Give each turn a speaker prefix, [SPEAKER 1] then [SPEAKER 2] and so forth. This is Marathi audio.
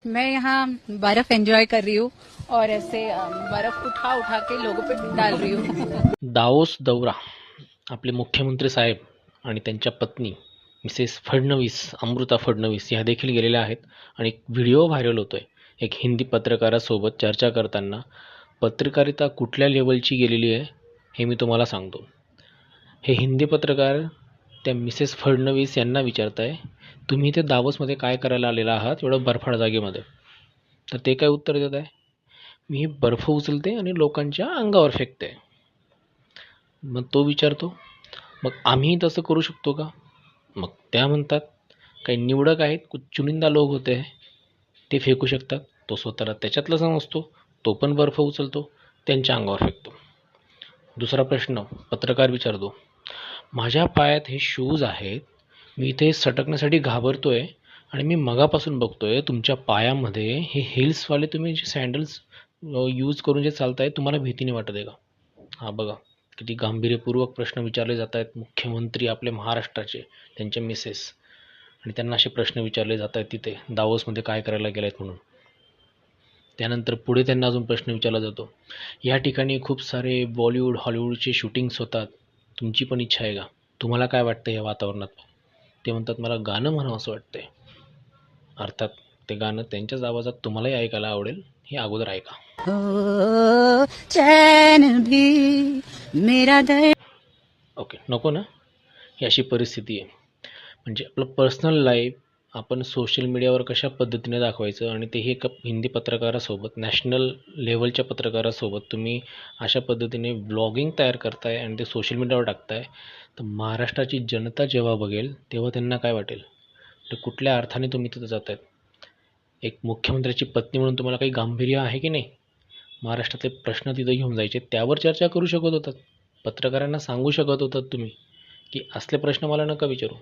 [SPEAKER 1] मैं यहाँ बर्फ एंजॉय कर रही हूँ और ऐसे बर्फ उठा उठा के लोगों पे डाल रही हूँ।
[SPEAKER 2] दावोस दौरा आपले मुख्यमंत्री साहेब आणि त्यांच्या पत्नी मिसेस फडणवीस अमृता फडणवीस ह्या देखील गेलेल्या आहेत आणि एक व्हिडिओ व्हायरल होतोय एक हिंदी पत्रकारासोबत चर्चा करताना. पत्रकारिता कुठल्या लेवलची गेलेली आहे हे मी तुम्हाला सांगतो. हे हिंदी पत्रकार त्या मिसेस फडणवीस यांना विचारत आहे, तुम्ही इथे दावोसमध्ये काय करायला आलेला आहात एवढं बर्फाळ जागेमध्ये. तर ते काय उत्तर देत आहे, मी ही बर्फ उचलते आणि लोकांच्या अंगावर फेकते. मग तो विचारतो, मग आम्ही तसं करू शकतो का? मग त्या म्हणतात, काही निवडक आहेत, कुछ चुनिंदा लोक होते हैं, ते फेकू शकतात. तो स्वतःला त्याच्यातला समजतो, तो पण बर्फ उचलतो, त्यांच्या अंगावर फेकतो. दुसरा प्रश्न पत्रकार विचारतो, माझ्या पायात हे शूज आहेत, मी इथे सटकण्यासाठी घाबरतोय आणि मी मगापासून बघतोय तुमच्या पायामध्ये हे हिल्सवाले तुम्ही जे सँडल्स यूज करून जे चालताय, तुम्हाला भीती नाही वाटत आहे का? हा बघा, किती गांभीर्यपूर्वक प्रश्न विचारले जात आहेत. मुख्यमंत्री आपले महाराष्ट्राचे, त्यांचे मिसेस, आणि त्यांना असे प्रश्न विचारले जात आहेत तिथे दावोसमध्ये काय करायला गेलेत म्हणून. त्यानंतर पुढे त्यांना अजून प्रश्न विचारला जातो, या ठिकाणी खूप सारे बॉलिवूड हॉलिवूडचे शूटिंग्स होतात, तुमची पण इच्छा आहे का? तुम्हाला काय वाटतं या वातावरणात? ते म्हणतात, मला गाणं म्हणावं असं वाटतंय. अर्थात ते गाणं त्यांच्याच आवाजात तुम्हालाही ऐकायला आवडेल, हे अगोदर ऐका.
[SPEAKER 1] हो चैन भी मेरा दर्द.
[SPEAKER 2] ओके, नको ना? ही अशी परिस्थिती आहे. म्हणजे आपलं पर्सनल लाईफ आपण सोशल मीडियावर कशा पद्धतीने दाखवायचं, आणि तेही एका हिंदी पत्रकारासोबत, नॅशनल लेवलच्या पत्रकारासोबत तुम्ही अशा पद्धतीने ब्लॉगिंग तयार करताय आणि ते सोशल मीडियावर टाकताय. तर महाराष्ट्राची जनता जेव्हा बघेल तेव्हा त्यांना काय वाटेल? तर कुठल्या अर्थाने तुम्ही तिथं जात आहेत? एक मुख्यमंत्र्याची पत्नी म्हणून तुम्हाला काही गांभीर्य आहे की नाही? महाराष्ट्रातले प्रश्न तिथं घेऊन जायचे, त्यावर चर्चा करू शकत होतात. पत्रकारांना सांगू शकत होतात तुम्ही की असले प्रश्न मला नका विचारू.